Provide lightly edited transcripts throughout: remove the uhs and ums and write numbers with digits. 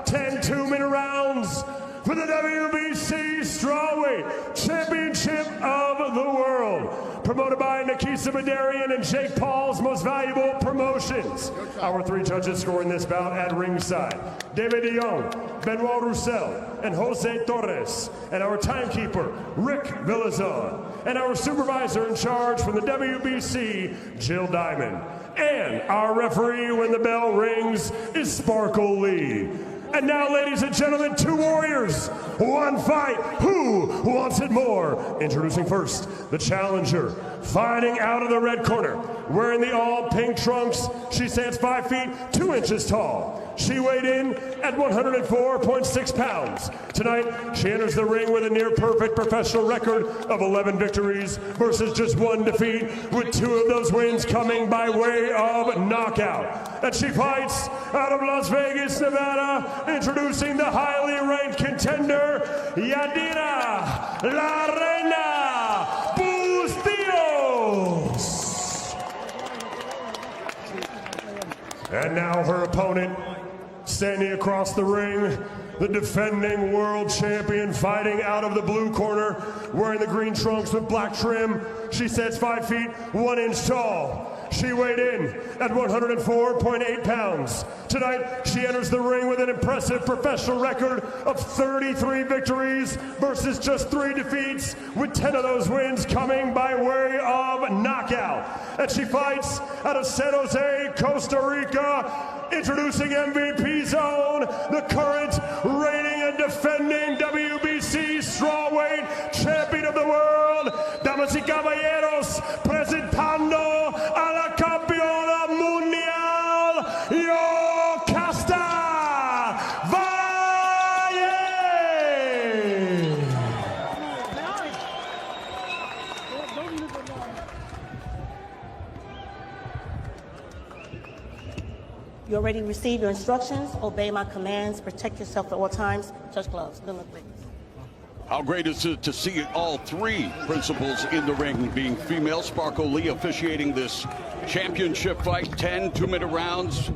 10 two-minute rounds for the WBC Strawweight Championship of the World. Promoted by Yokasta and Jake Paul's Most Valuable Promotions. Our three judges scoring this bout at ringside: David de Jong, Benoit Roussel, and Jose Torres. And our timekeeper, Rick Villazon. And our supervisor in charge from the WBC, Jill Diamond. And our referee when the bell rings is Sparkle Lee. And now, ladies and gentlemen, two warriors, one fight. Who wants it more? Introducing first, the challenger, fighting out of the red corner, wearing the all-pink trunks. She stands 5 feet 2 inches tall. She weighed in at 104.6 pounds. Tonight, she enters the ring with a near-perfect professional record of 11 victories versus just 1 defeat, with 2 of those wins coming by way of knockout. And she fights out of Las Vegas, Nevada, introducing the highly ranked contender, Yadira, La Reina Bustillos. And now her opponent, standing across the ring, the defending world champion, fighting out of the blue corner, wearing the green trunks with black trim. She stands 5 feet 1 inch tall. She weighed in at 104.8 pounds. Tonight, she enters the ring with an impressive professional record of 33 victories versus just 3 defeats, with 10 of those wins coming by way of knockout. And she fights out of San Jose, Costa Rica, introducing MVP Zone, the current reigning and defending WBC Strawweight Champion of the World, damas y caballeros, presentando a la campeona mundial, Yokasta, Valle. You already received your instructions. Obey my commands. Protect yourself at all times. Touch gloves. Good luck, ladies. How great is it to see all 3 principals in the ring being female. Sparkle Lee officiating this championship fight. 10 two-minute rounds.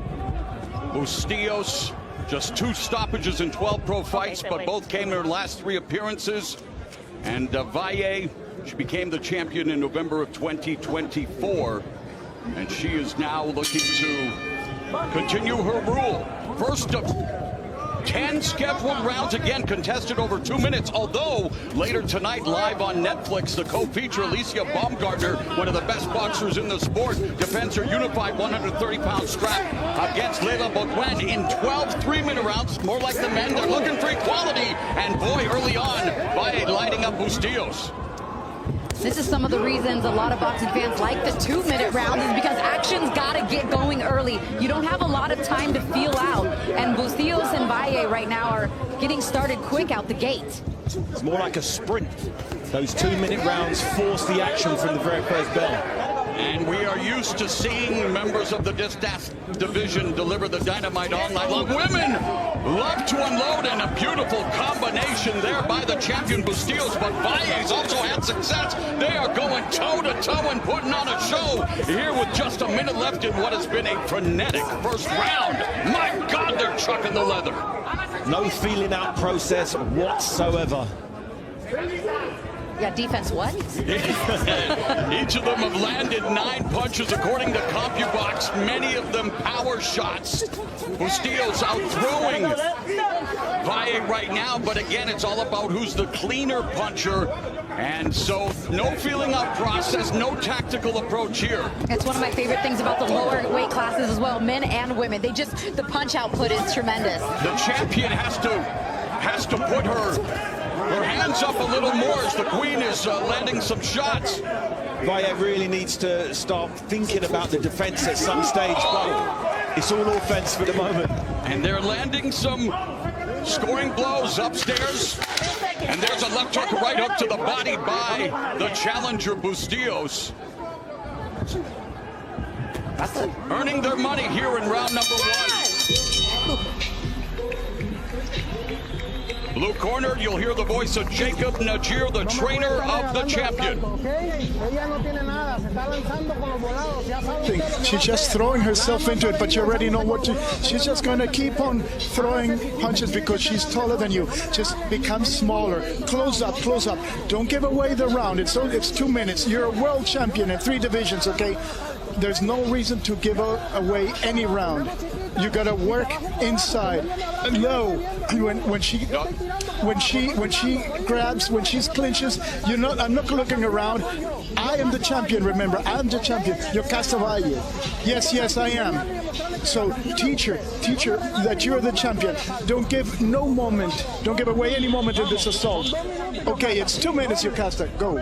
Bustillos, just 2 stoppages in 12 pro fights, but both came in her last 3 appearances. And Valle, she became the champion in November of 2024. And she is now looking to continue her rule. First of 10 scheduled rounds, again contested over 2 minutes, although later tonight, live on Netflix, the co-feature Alicia Baumgartner, one of the best boxers in the sport, defends her unified 130-pound strap against Leila Boquin in 12 3-minute rounds. More like the men, they're looking for equality, and boy, early on, Valle lighting up Bustillos. This is some of the reasons a lot of boxing fans like the 2-minute rounds, is because action's got to get going early. You don't have a lot of time to feel out, and Bustillos and Valle right now are getting started quick out the gate. It's more like a sprint. Those 2-minute rounds force the action from the very first bell. And we are used to seeing members of the Distance division deliver the dynamite all night long. Women love to unload, and a beautiful combination there by the champion Bustillos, but Valle's also had success. They are going toe-to-toe and putting on a show here with just a minute left in what has been a frenetic first round. My God, they're chucking the leather. No feeling out process whatsoever. Yeah, defense what? Each of them have landed 9 punches according to CompuBox, many of them power shots. Bustillos outthrowing Valle right now, but again, it's all about who's the cleaner puncher. And so no feeling out process, no tactical approach here. It's one of my favorite things about the lower weight classes as well, men and women. The punch output is tremendous. The champion has to put her hands up a little more as the queen is landing some shots. Valle really needs to start thinking about the defense at some stage, but it's all offense for the moment. And they're landing some scoring blows upstairs. And there's a left hook, right hook to the body by the challenger Bustillos. Earning their money here in round number 1. Blue corner, you'll hear the voice of Jacob Najir, the trainer of the champion. She's just throwing herself into it, but you already know what to. She's just going to keep on throwing punches because she's taller than you. Just become smaller. Close up, close up. Don't give away the round. It's 2 minutes. You're a world champion in 3 divisions, okay? There's no reason to give away any round. You gotta work inside. Low. When she grabs, when she clinches, I'm not looking around. I am the champion, remember. I'm the champion. Yokasta Valle. Yes, I am. So teach her that you're the champion. Don't give away any moment in this assault. Okay, it's 2 minutes, Yokasta. Go.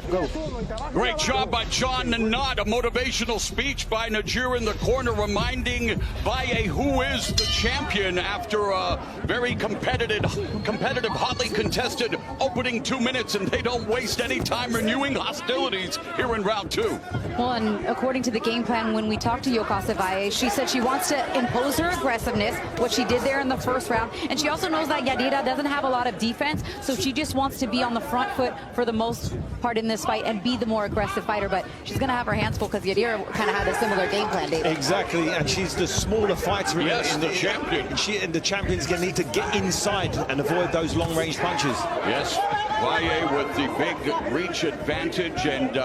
Great job by John Nanat. A motivational speech by Najir in the corner, reminding Valle who is the champion after a very competitive, hotly contested opening 2 minutes, and they don't waste any time renewing hostilities here in round 2. Well, and according to the game plan, when we talked to Yokasta Valle, she said she wants to impose her aggressiveness, what she did there in the first round, and she also knows that Yadira doesn't have a lot of defense, so she just wants to be on the front foot for the most part in this fight and be the more aggressive fighter. But she's going to have her hands full because Yadira kind of had a similar game plan, David. Exactly, and she's the smaller fighter. Yes, the champion. And the champion's going to need to get inside and avoid those long-range punches. Yes, Valle with the big reach advantage, and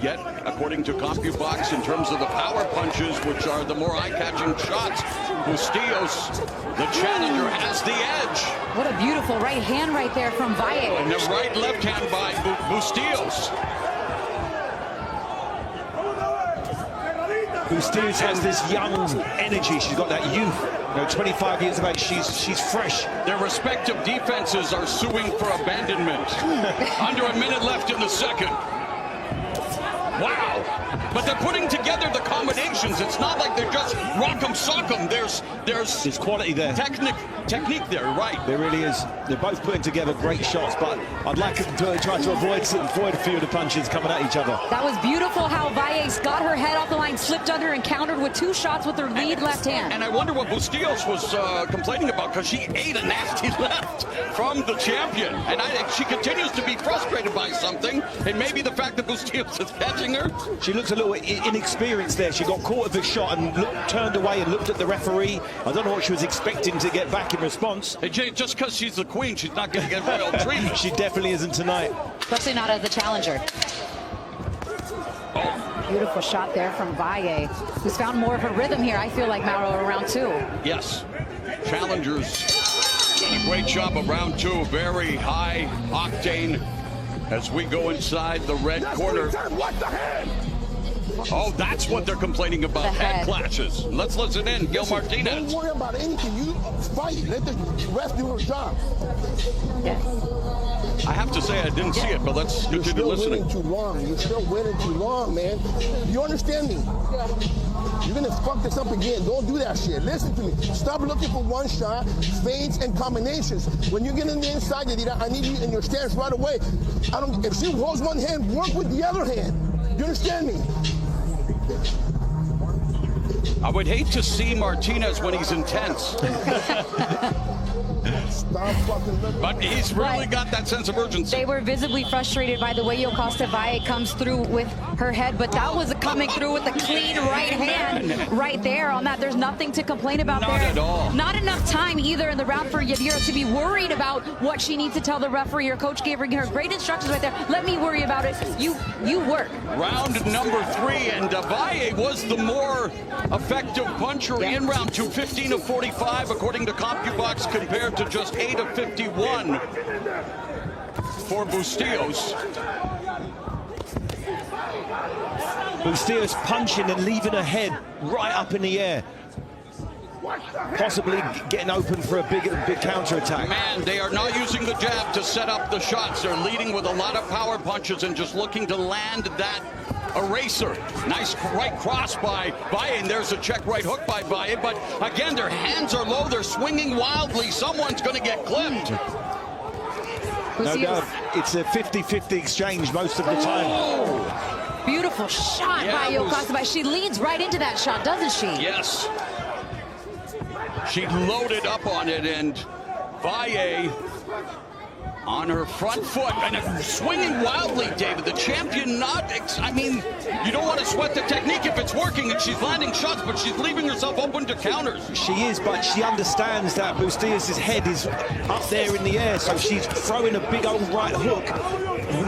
yet, according to CompuBox, in terms of the power punches, which are the more eye-catching shots, Bustillos, the challenger, has the edge. What a beautiful right hand right there from Valle. And the right-left hand by Bustillos. Bustillos has this young energy. She's got that youth. 25 years of age. She's fresh. Their respective defenses are suing for abandonment. Under a minute left in the second. Wow. But they're putting together the combinations. It's not like they're just rock'em sock'em. There's quality there. Technique there, right. There really is. They're both putting together great shots, but I'd like them to try to avoid a few of the punches coming at each other. That was beautiful how Valle's got her head off the line, slipped under, and countered with 2 shots with her lead left hand. And I wonder what Bustillos was complaining about, because she ate a nasty left from the champion. And she continues to be frustrated by something. And maybe the fact that Bustillos is catching her. She looks a little inexperienced there. She got caught with the shot and turned away and looked at the referee. I don't know what she was expecting to get back in response. Hey, Jay, just because she's the queen, she's not going to get royal treatment. She definitely isn't tonight. Especially not as a challenger. Oh. Beautiful shot there from Valle, who's found more of her rhythm here, I feel like, Mauro, around 2. Yes. Challengers done a great job of round 2. Very high octane as we go inside the red corner. Oh, that's what they're complaining about. Head clashes. Let's listen in. Gil Martinez. Don't worry about anything. You fight. Let the ref do her job. Yes. I have to say I didn't see it, but let's continue listening. You're still winning too long. You're still winning too long, man. You understand me? You're going to fuck this up again. Don't do that shit. Listen to me. Stop looking for one shot, feints, and combinations. When you get in the inside, Yadira, I need you in your stance right away. If she holds one hand, work with the other hand. You understand me? I would hate to see Martinez when he's intense. But he's really got that sense of urgency. They were visibly frustrated by the way Yokasta Valle comes through with her head, but that was coming through with a clean right hand right there on that. There's nothing to complain about there. Not at all. Not enough time either in the round for Yadira to be worried about what she needs to tell the referee. Her coach gave her great instructions right there. Let me worry about it. You work. Round number 3, and Valle was the more effective puncher in round 2. 15 of 45 according to CompuBox, compared to just 8 of 51 for Bustillos. Bustillos punching and leaving her head right up in the air. Possibly getting open for a big counter-attack. Man, they are not using the jab to set up the shots. They're leading with a lot of power punches and just looking to land that eraser. Nice right cross by Valle, and there's a check right hook by Valle. But again, their hands are low. They're swinging wildly. Someone's going to get clipped. No doubt. It's a 50-50 exchange most of the time. Oh, beautiful shot by Yokasta. She leads right into that shot, doesn't she? Yes. She loaded up on it, and Valle on her front foot and swinging wildly, David. The champion I mean, you don't want to sweat the technique if it's working, and she's landing shots, but she's leaving herself open to counters. She is, but she understands that Bustillos' head is up there in the air, so she's throwing a big old right hook,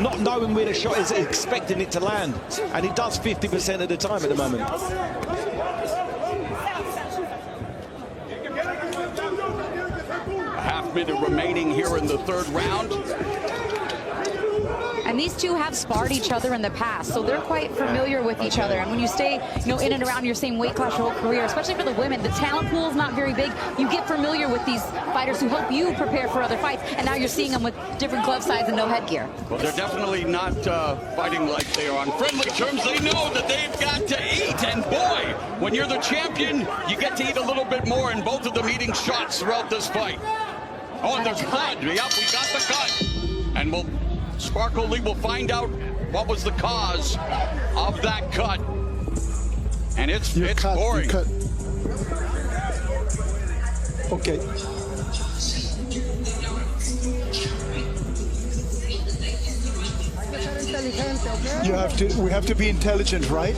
not knowing where the shot is, expecting it to land. And it does 50% of the time at the moment. Half-minute remaining here in the third round. And these two have sparred each other in the past, so they're quite familiar with each other. And when you stay, in and around your same weight class your whole career, especially for the women, the talent pool is not very big. You get familiar with these fighters who help you prepare for other fights, and now you're seeing them with different glove size and no headgear. Well, they're definitely not fighting like they are on friendly terms. They know that they've got to eat, and boy, when you're the champion, you get to eat a little bit more, and both of them eating shots throughout this fight. Oh, and there's blood. Yep, we got the cut. And Sparkle Lee will find out what was the cause of that cut. And it's boring. Okay. We have to be intelligent, right?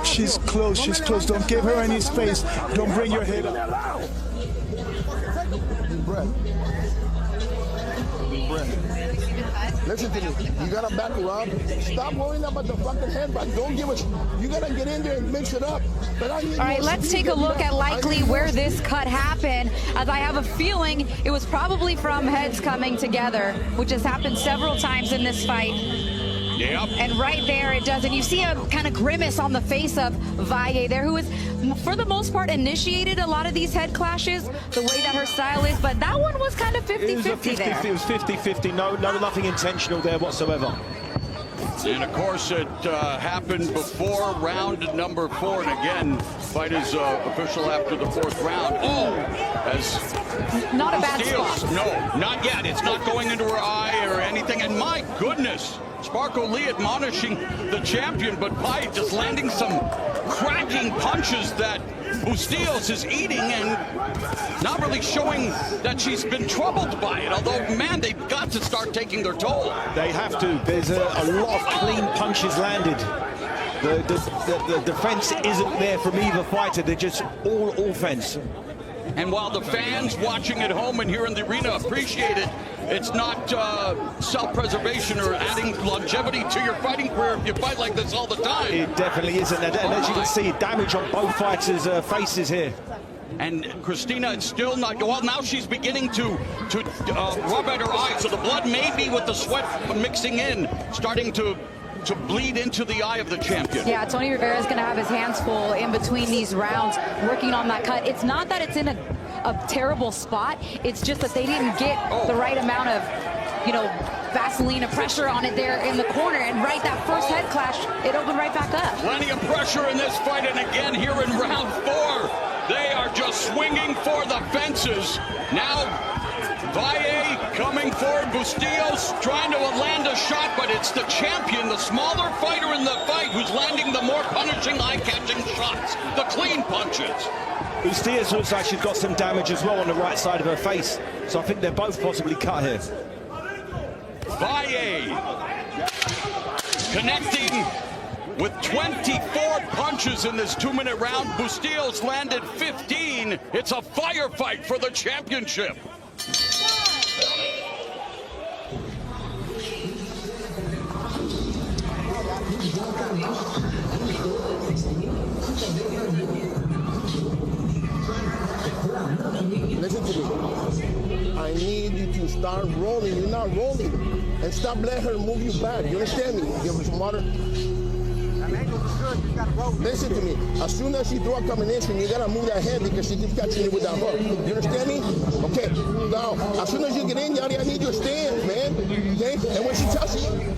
She's close. Don't give her any space. Don't bring your head up. Deep breath. Listen to me. You gotta back her up. Stop worrying about the fucking headbutt. Don't give a. You gotta get in there and mix it up. All right, let's take a look at likely where this cut happened, as I have a feeling it was probably from heads coming together, which has happened several times in this fight. Yep. And right there it does. And you see a kind of grimace on the face of Valle there, who is, for the most part, initiated a lot of these head clashes, the way that her style is. But that one was kind of 50-50 there. It was 50-50. Nothing intentional there whatsoever. And, of course, it happened before round number 4. And, again, fight is official after the 4th round. Oh! Not a bad spot. No, not yet. It's not going into her eye or anything. And, my goodness, Sparkle Lee admonishing the champion, but Valle just landing some cracking punches that Bustillos is eating and not really showing that she's been troubled by it. Although, man, they've got to start taking their toll. They have to. There's a lot of clean punches landed. The defense isn't there from either fighter. They're just all offense. And while the fans watching at home and here in the arena appreciate it, it's not self-preservation or adding longevity to your fighting career if you fight like this all the time. It definitely isn't. And as you can see, damage on both fighters' faces here. And Christina, it's still not, well, now she's beginning to rub at her eyes, so the blood may be with the sweat mixing in, starting to bleed into the eye of the champion. Yeah, Tony Rivera's going to have his hands full in between these rounds working on that cut. It's not that it's in a terrible spot. It's just that they didn't get the right amount of, Vaseline pressure on it there in the corner. And right, that first head clash, it opened right back up. Plenty of pressure in this fight. And again, here in round 4, they are just swinging for the fences. Now, Valle coming forward, Bustillos trying to land a shot, but it's the champion, the smaller fighter in the fight, who's landing the more punishing, eye-catching shots, the clean punches. Bustillos looks like she's got some damage as well on the right side of her face, so I think they're both possibly cut here. Valle connecting with 24 punches in this 2-minute round. Bustillos landed 15. It's a firefight for the championship. Listen to me. I need you to start rolling. You're not rolling. And stop letting her move you back. You understand me? Give her some water. Listen to me. As soon as she throw a combination, you gotta move that head because she keeps catching you with that hook. You understand me? Okay. Now, as soon as you get in, Yadira, I need your stance, man. Okay? And when she touches you.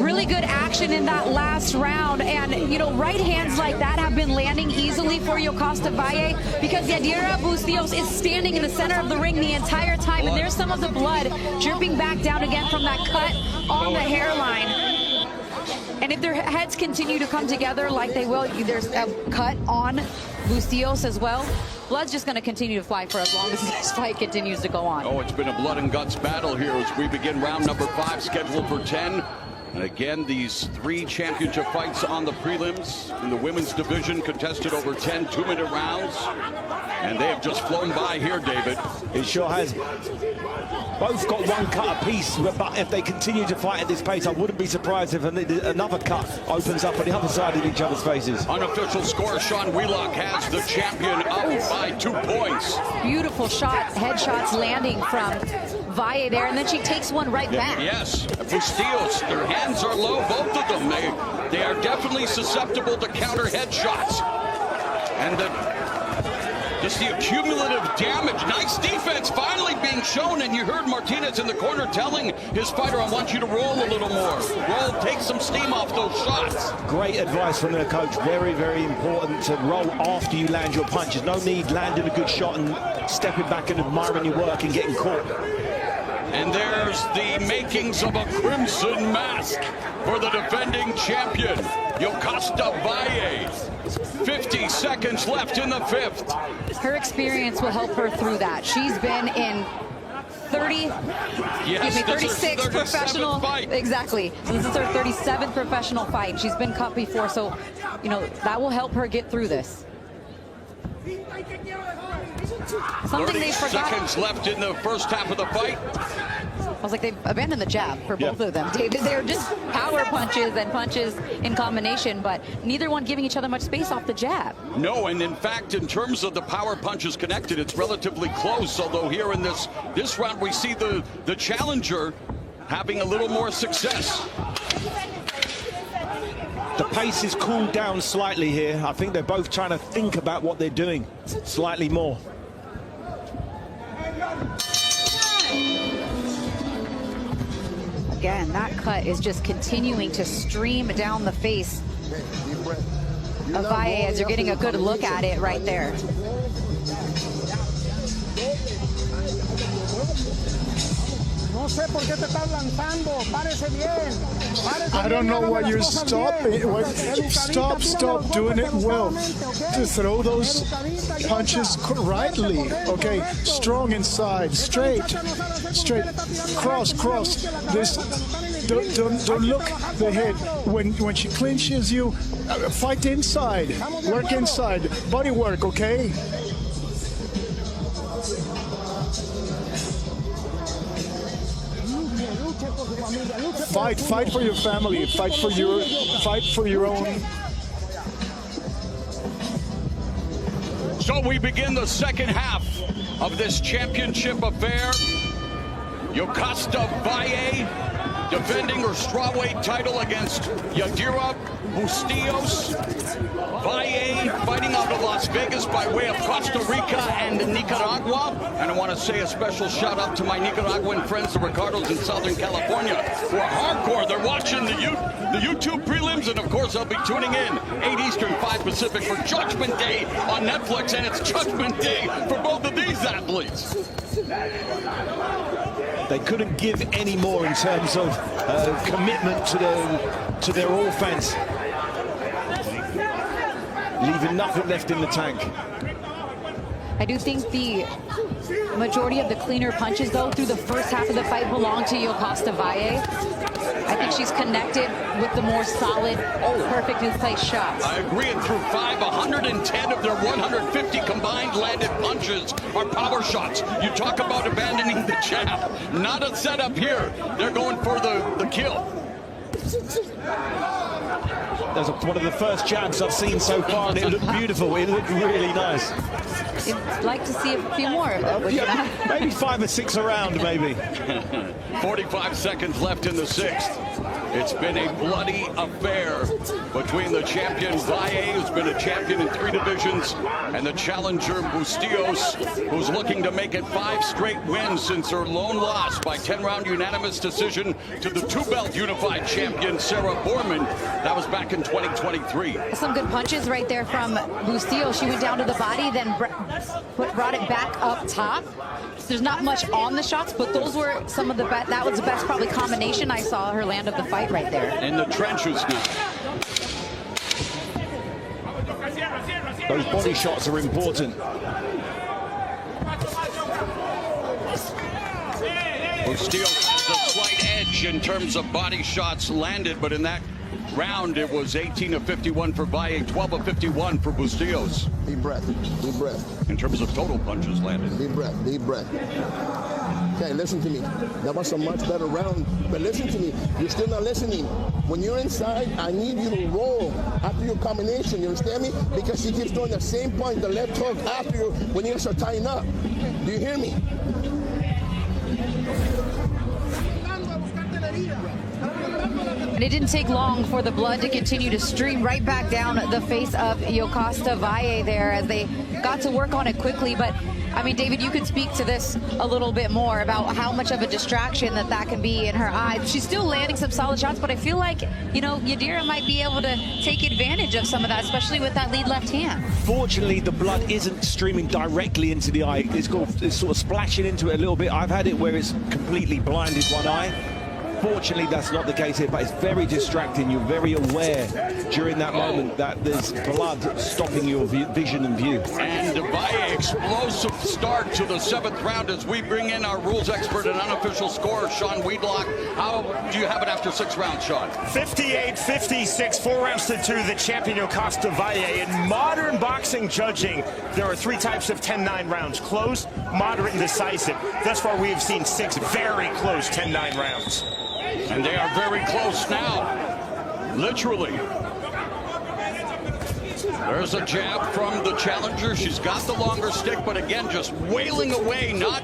Really good action in that last round, and right hands like that have been landing easily for Yokasta Valle because Yadira Bustillos is standing in the center of the ring the entire time, and there's some of the blood dripping back down again from that cut on the hairline. And if their heads continue to come together like they will, there's a cut on Bustillos as well. Blood's just going to continue to fly for as long as this fight continues to go on. Oh, it's been a blood and guts battle here as we begin round number 5, scheduled for 10. And again, these 3 championship fights on the prelims in the women's division contested over 10 2-minute rounds. And they have just flown by here, David. It sure has. Both got 1 cut apiece, but if they continue to fight at this pace, I wouldn't be surprised if another cut opens up on the other side of each other's faces. Unofficial score, Sean Wheelock has the champion up by 2 points. Beautiful shot, headshots landing from Valle there, and then she takes one right back. Yes, Bustillos, their hands are low, both of them. They are definitely susceptible to counter headshots. And just the accumulative damage. Nice defense finally being shown, and you heard Martinez in the corner telling his fighter, I want you to roll a little more. Roll, take some steam off those shots. Great advice from their coach. Very, very important to roll after you land your punches. No need landing a good shot and stepping back and admiring your work and getting caught. And there's the makings of a crimson mask for the defending champion, Yokasta Valle. 50 seconds left in the 5th. Her experience will help her through that. She's been in 36 professional fight. Exactly. So this is her 37th professional fight. She's been cut before, so you know that will help her get through this. Something 30 seconds left in the first half of the fight. I was like, they've abandoned the jab for both of them. They're just power punches and punches in combination, but neither one giving each other much space off the jab. No, and in fact, in terms of the power punches connected, it's relatively close. Although here in this round, we see the challenger having a little more success. The pace is cooled down slightly here. I think they're both trying to think about what they're doing slightly more. Again, that cut is just continuing to stream down the face of Valle as you're getting a good look at it right there. I don't know why you're stopping. Stop doing it well. To throw those punches rightly. Okay, strong inside, straight, cross. This don't look the head. When she clinches you, fight inside, work inside, body work. Okay. Fight for your family. Fight for your own. So we begin the second half of this championship affair. Yokasta Valle defending her strawweight title against Yadira Bustillos. Valle fighting out of Las Vegas by way of Costa Rica and Nicaragua. And I want to say a special shout out to my Nicaraguan friends, the Ricardos in Southern California, who are hardcore. They're watching the YouTube prelims, and of course I'll be tuning in 8 Eastern, 5 Pacific for Judgment Day on Netflix, and it's Judgment Day for both of these athletes. They couldn't give any more in terms of commitment to their offense, leaving nothing left in the tank. I do think the majority of the cleaner punches, though, through the first half of the fight belong to Yokasta Valle. I think she's connected with the more solid, perfectly placed shots. I agree, and through 110 of their 150 combined landed punches are power shots. You talk about abandoning the jab. Not a setup here. They're going for the kill. That's one of the first jabs I've seen so far, and it looked beautiful. It looked really nice. I'd like to see a few more of them, would you not? Maybe 5 or 6 around, maybe. 45 seconds left in the 6th. It's been a bloody affair between the champion Valle, who's been a champion in 3 divisions, and the challenger Bustillos, who's looking to make it 5 straight wins since her lone loss by 10-round unanimous decision to the 2-belt unified champion Sarah Borman. That was back in 2023. Some good punches right there from Bustillos. She went down to the body, then brought it back up top. There's not much on the shots, but those were some of the best. That was the best probably combination I saw her land of the fight. fight right there. In the trenches now. Those body shots are important. Bustillos has a slight edge in terms of body shots landed, but in that round it was 18 of 51 for Valle, 12 of 51 for Bustillos. Deep breath, deep breath. In terms of total punches landed. Deep breath, deep breath. Okay, listen to me. That was a much better round. But listen to me, you're still not listening. When you're inside, I need you to roll after your combination. You understand me? Because she keeps throwing the same punch, the left hook after you when you start tying up. Do you hear me? And it didn't take long for the blood to continue to stream right back down the face of Yokasta Valle there as they got to work on it quickly. But I mean, David, you could speak to this a little bit more about how much of a distraction that can be in her eyes. She's still landing some solid shots, but I feel like, you know, Yadira might be able to take advantage of some of that, especially with that lead left hand. Fortunately, the blood isn't streaming directly into the eye. It's sort of splashing into it a little bit. I've had it where it's completely blinded one eye. Fortunately, that's not the case here, but it's very distracting. You're very aware during that moment that there's blood stopping your vision and view. And Valle, explosive start to the 7th round as we bring in our rules expert and unofficial scorer, Sean Weedlock. How do you have it after 6 rounds, Sean? 58-56, 4 rounds to 2, the champion Yokasta Valle. In modern boxing judging, there are 3 types of 10-9 rounds: close, moderate, and decisive. Thus far, we have seen 6 very close 10-9 rounds. And they are very close now, literally. There's a jab from the challenger. She's got the longer stick, but again, just wailing away, not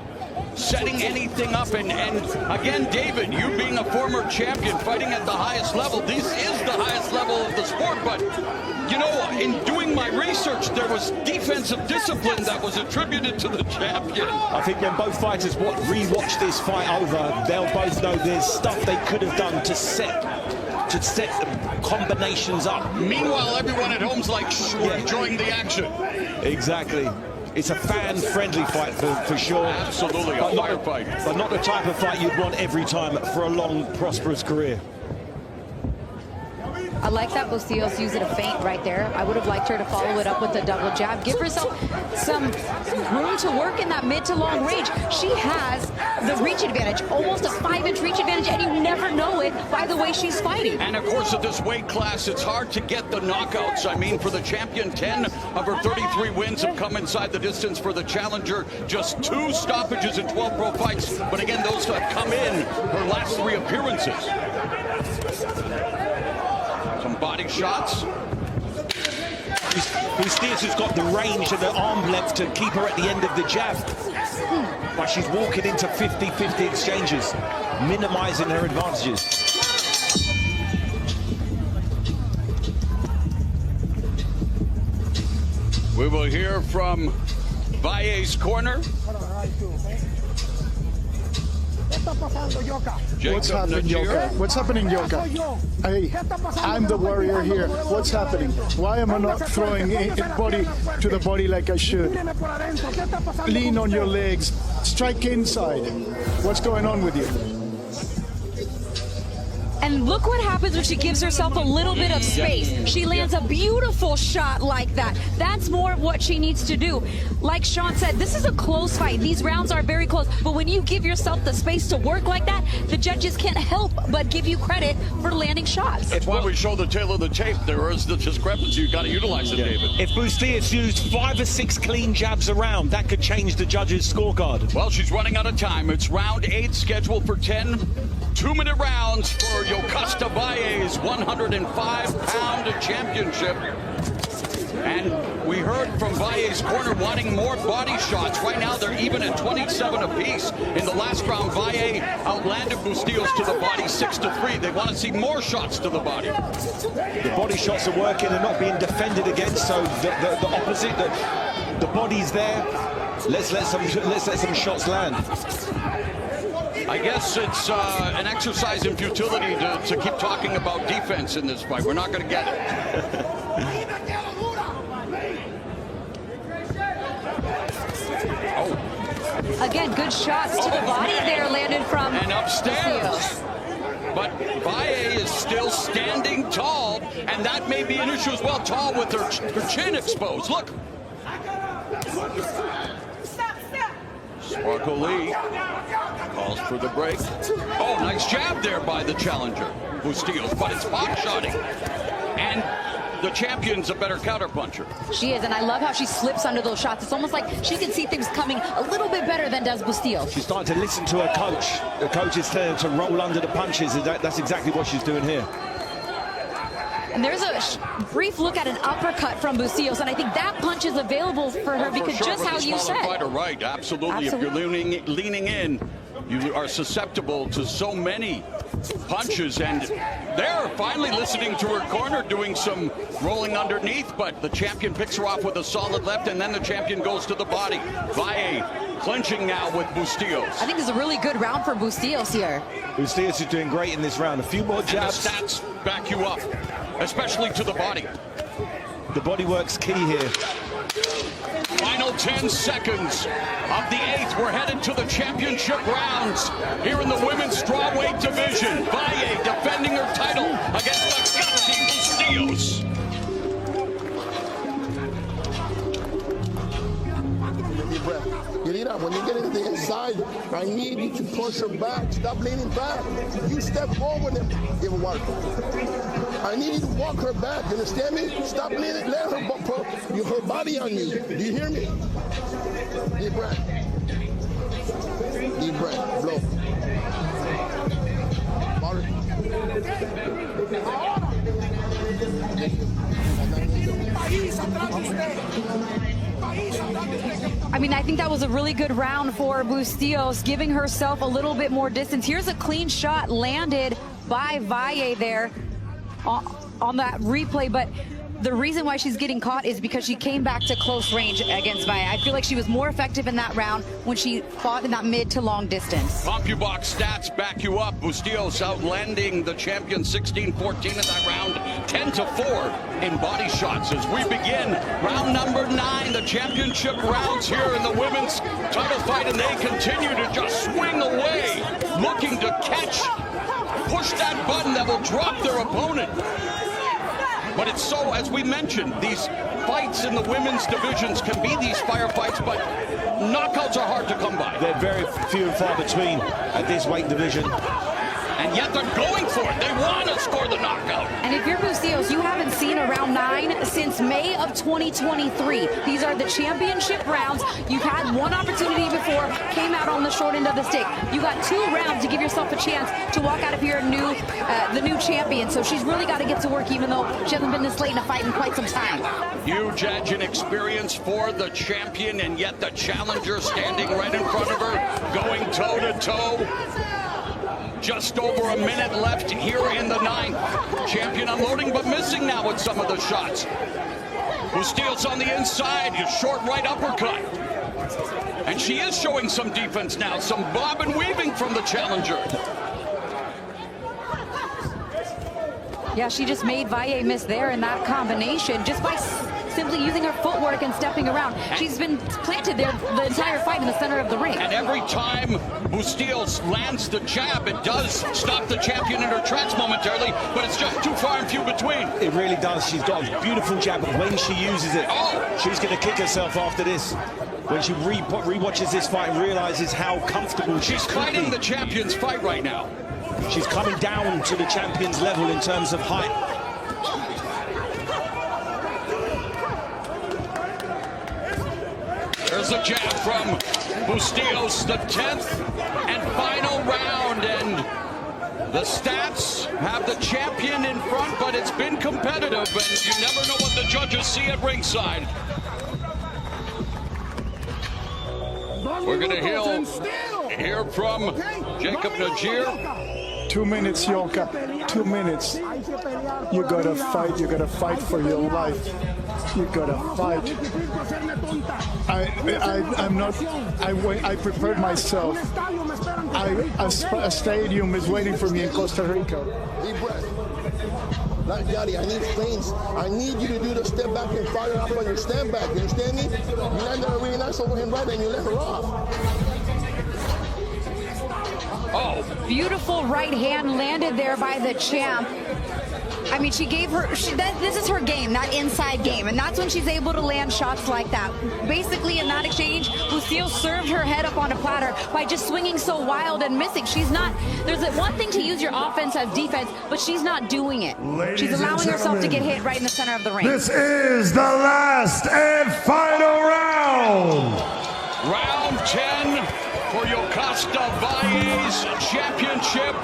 setting anything up. And again, David, you being a former champion fighting at the highest level, this is the highest level of the sport. But, you know, in doing my research, there was defensive discipline that was attributed to the champion. I think when both fighters rewatch this fight over, they'll both know there's stuff they could have done to set combinations up. Meanwhile, everyone at home's like, shh, we're enjoying the action. Exactly. It's a fan-friendly fight for sure. Absolutely, a firefight. But not the type of fight you'd want every time for a long, prosperous career. I like that Bustillos used a feint right there. I would have liked her to follow it up with a double jab. Give herself some room to work in that mid to long range. She has the reach advantage, almost a 5-inch reach advantage, and you never know it by the way she's fighting. And of course, at this weight class, it's hard to get the knockouts. I mean, for the champion, 10 of her 33 wins have come inside the distance. For the challenger, just 2 stoppages in 12 pro fights. But again, those have come in her last 3 appearances. Some body shots. Bustillos has got the range and the arm length to keep her at the end of the jab. But she's walking into 50-50 exchanges, minimizing her advantages. We will hear from Valle's corner. What's happening, Yoka? What's happening, Yoka? Hey, I'm the warrior here. What's happening? Why am I not throwing body to the body like I should? Lean on your legs. Strike inside. What's going on with you? And look what happens when she gives herself a little bit of space. She lands a beautiful shot like that. That's more what she needs to do. Like Sean said, this is a close fight. These rounds are very close. But when you give yourself the space to work like that, the judges can't help but give you credit for landing shots. That's why we show the tail of the tape. There is the discrepancy. You've got to utilize it, David. If Bustillos used 5 or 6 clean jabs around, that could change the judges' scorecard. Well, she's running out of time. It's round 8, scheduled for 10 2-minute rounds for Yokasta Valle's 105-pound championship. And we heard from Valle's corner wanting more body shots. Right now, they're even at 27 apiece. In the last round, Valle outlanded Bustillos to the body 6-3. They want to see more shots to the body. The body shots are working and not being defended against, so the opposite, the body's there. Let's let some shots land. I guess it's an exercise in futility to keep talking about defense in this fight. We're not going to get it. Again, good shots to the body there landed from and upstairs. Bustillos. but Valle is still standing tall, and that may be an issue as well. Tall with her chin exposed. Look. Sparko Lee calls for the break. Oh, nice jab there by the challenger, Bustillos, but it's box shotting. And the champion's a better counterpuncher. She is, and I love how she slips under those shots. It's almost like she can see things coming a little bit better than does Bustillos. She's starting to listen to her coach. The coach is telling her to roll under the punches. That's exactly what she's doing here. And there's a brief look at an uppercut from Bustillos, and I think that punch is available for her because For sure, just how you said. Fighter, right, absolutely. If you're leaning in, you are susceptible to so many punches, and they're finally listening to her corner, doing some rolling underneath, but the champion picks her off with a solid left, and then the champion goes to the body. Valle clinching now with Bustillos. I think this is a really good round for Bustillos here. Bustillos is doing great in this round. A few more jabs. And the stats back you up, especially to the body. The body work's key here. Final 10 seconds of the 8th. We're headed to the championship rounds here in the women's strawweight division. Valle defending her title against the gutsy Bustillos. Yadira, when you get into the inside, I need you to push her back. Stop leaning back. You step forward and give her water. I need you to walk her back. You understand me? Stop leaning. Let her put her body on you. Do you hear me? Deep breath. Deep breath. Blow. Water. I mean, I think that was a really good round for Bustillos, giving herself a little bit more distance. Here's a clean shot landed by Valle there on that replay, but the reason why she's getting caught is because she came back to close range against Valle. I feel like she was more effective in that round when she fought in that mid to long distance. CompuBox stats back you up. Bustillos outlanding the champion 16-14 in that round, 10-4 in body shots. As we begin round number 9, the championship rounds here in the women's title fight, and they continue to just swing away, looking to push that button that will drop their opponent. But it's so, as we mentioned, these fights in the women's divisions can be these firefights, but knockouts are hard to come by. They're very few and far between at this weight division. And yet they're going for it. They want to score the knockout. And if you're Bustillos, you haven't seen a round 9 since May of 2023. These are the championship rounds. You've had one opportunity before, came out on the short end of the stick. You got 2 rounds to give yourself a chance to walk out of here the new champion. So she's really got to get to work, even though she hasn't been this late in a fight in quite some time. Huge edge and experience for the champion, and yet the challenger standing right in front of her, going toe-to-toe. Just over a minute left here in the 9th. Champion unloading, but missing now with some of the shots. Bustillos on the inside, a short right uppercut. And she is showing some defense now, some bob and weaving from the challenger. Yeah, she just made Valle miss there in that combination just by simply using her footwork and stepping around. She's been planted there the entire fight in the center of the ring. And every time Bustillos lands the jab, it does stop the champion in her tracks momentarily, but it's just too far and few between. It really does. She's got a beautiful jab, but when she uses it, she's going to kick herself after this. When she re-watches this fight and realizes how comfortable she's fighting the champion's fight right now. She's coming down to the champion's level in terms of height. There's a jab from Bustillos, the 10th and final round, and the stats have the champion in front, but it's been competitive, and you never know what the judges see at ringside. We're going to hear from Jacob Najir. 2 minutes, Yoka. 2 minutes. You gotta fight. You gotta fight for your life. You gotta fight. I'm not. I prepared myself. A stadium is waiting for me in Costa Rica. Deep breath. Like Yadira, I need feints. I need you to do the step back and fire up on your stand back. You understand me? You land there really nice over him right and you let her off. Oh. Beautiful right hand landed there by the champ. I mean, she gave her, this is her game, that inside game, and that's when she's able to land shots like that. Basically, in that exchange, Bustillos served her head up on a platter by just swinging so wild and missing. She's not, there's one thing to use your offense as defense, but she's not doing it. She's allowing herself to get hit right in the center of the ring. This is the last and final round. Round 10 for Yokasta Valle's championship.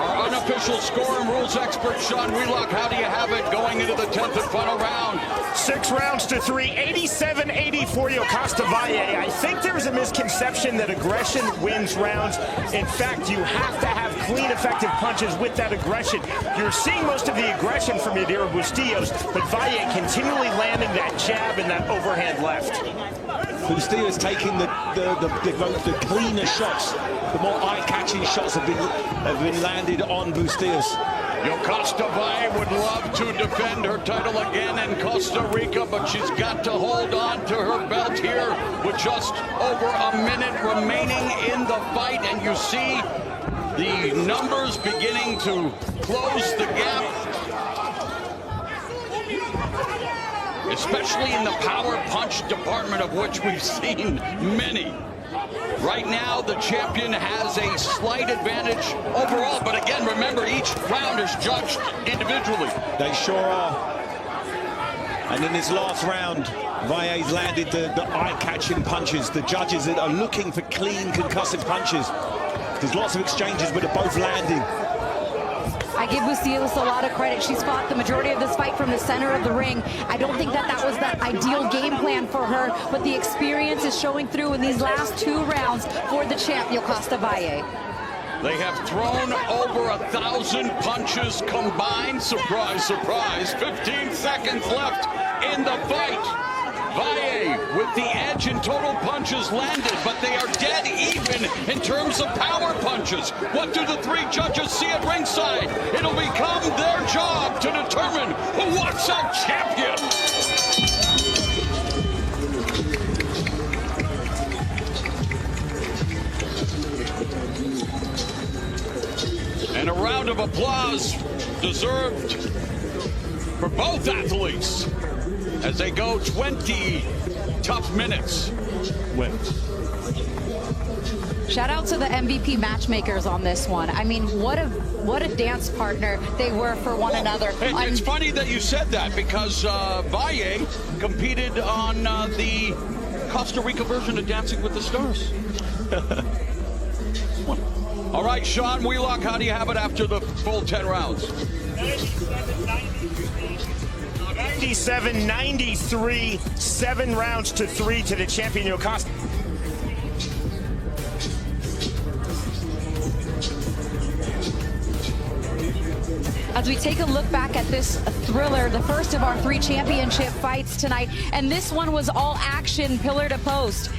Our unofficial score and rules expert, Sean Wheelock, how do you have it going into the 10th and final round? 6 rounds to 3, 87-80 for Yokasta Valle. I think there's a misconception that aggression wins rounds. In fact, you have to have clean, effective punches with that aggression. You're seeing most of the aggression from Yadira Bustillos, but Valle continually landing that jab and that overhand left. Bustillos taking the cleaner shots, the more eye-catching shots have been landed on Bustillos. Yokasta Valle would love to defend her title again in Costa Rica, but she's got to hold on to her belt here with just over a minute remaining in the fight, and you see the numbers beginning to close the gap, especially in the power punch department, of which we've seen many. Right now, the champion has a slight advantage overall, but again, remember, each round is judged individually. They sure are. And in this last round, Valle's landed the eye-catching punches. The judges that are looking for clean, concussive punches. There's lots of exchanges, but they're both landing. I give Bustillos a lot of credit. She's fought the majority of this fight from the center of the ring. I don't think that was the ideal game plan for her, but the experience is showing through in these last 2 rounds for the champ, Yokasta Valle. They have thrown over 1,000 punches combined. Surprise, surprise. 15 seconds left in the fight. Valle with the edge in total punches landed, but they are dead even in terms of power punches. What do the 3 judges see at ringside? It'll become their job to determine who walks out champion. And a round of applause deserved for both athletes as they go 20 tough minutes. Shout out to the MVP matchmakers on this one. I mean, what a dance partner they were for one another. It's funny that you said that, because Valle competed on the Costa Rica version of Dancing with the Stars. All right, Sean Wheelock, how do you have it after the full 10 rounds? 97-93, 7 rounds to 3 to the champion Yokasta. As we take a look back at this thriller, the first of our 3 championship fights tonight, and this one was all action, pillar to post.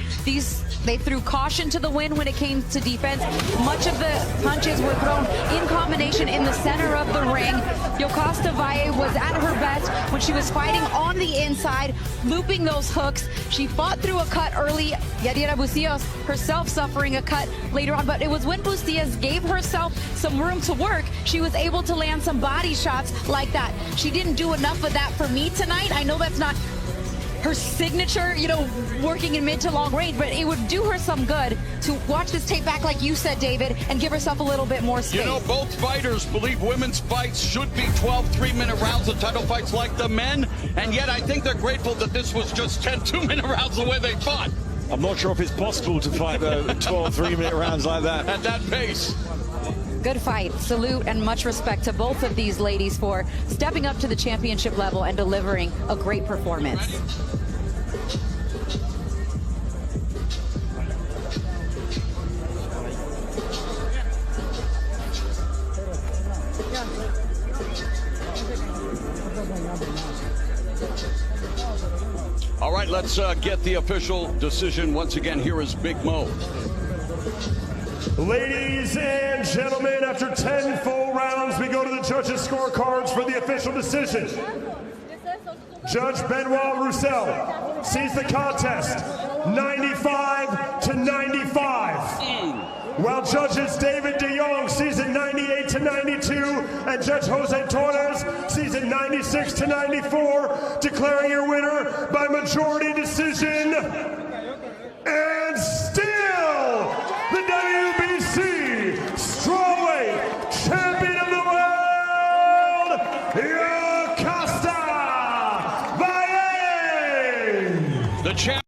They threw caution to the wind when it came to defense. Much of the punches were thrown in combination in the center of the ring. Yokasta Valle was at her best when she was fighting on the inside, looping those hooks. She fought through a cut early. Yadira Bustillos herself suffering a cut later on, but it was when Bustillos gave herself some room to work, she was able to land some body shots like that. She didn't do enough of that for me tonight. I know that's not her signature, you know, working in mid to long range, but it would do her some good to watch this tape back, like you said, David, and give herself a little bit more space. You know, both fighters believe women's fights should be 12 3-minute rounds of title fights like the men, and yet I think they're grateful that this was just 10 2-minute rounds the way they fought. I'm not sure if it's possible to fight 12 3-minute rounds like that. At that pace. Good fight. Salute and much respect to both of these ladies for stepping up to the championship level and delivering a great performance. All right, let's get the official decision. Once again, here is Big Mo. Ladies and gentlemen, after 10 full rounds, we go to the judges' scorecards for the official decision. Judge Benoit Roussel sees the contest 95-95. while judges David DeYoung, season 98 to 92, and Judge Jose Torres, season 96 to 94, declaring your winner by majority decision, and still the WBC strawweight champion of the world, Yokasta Valle. The champ.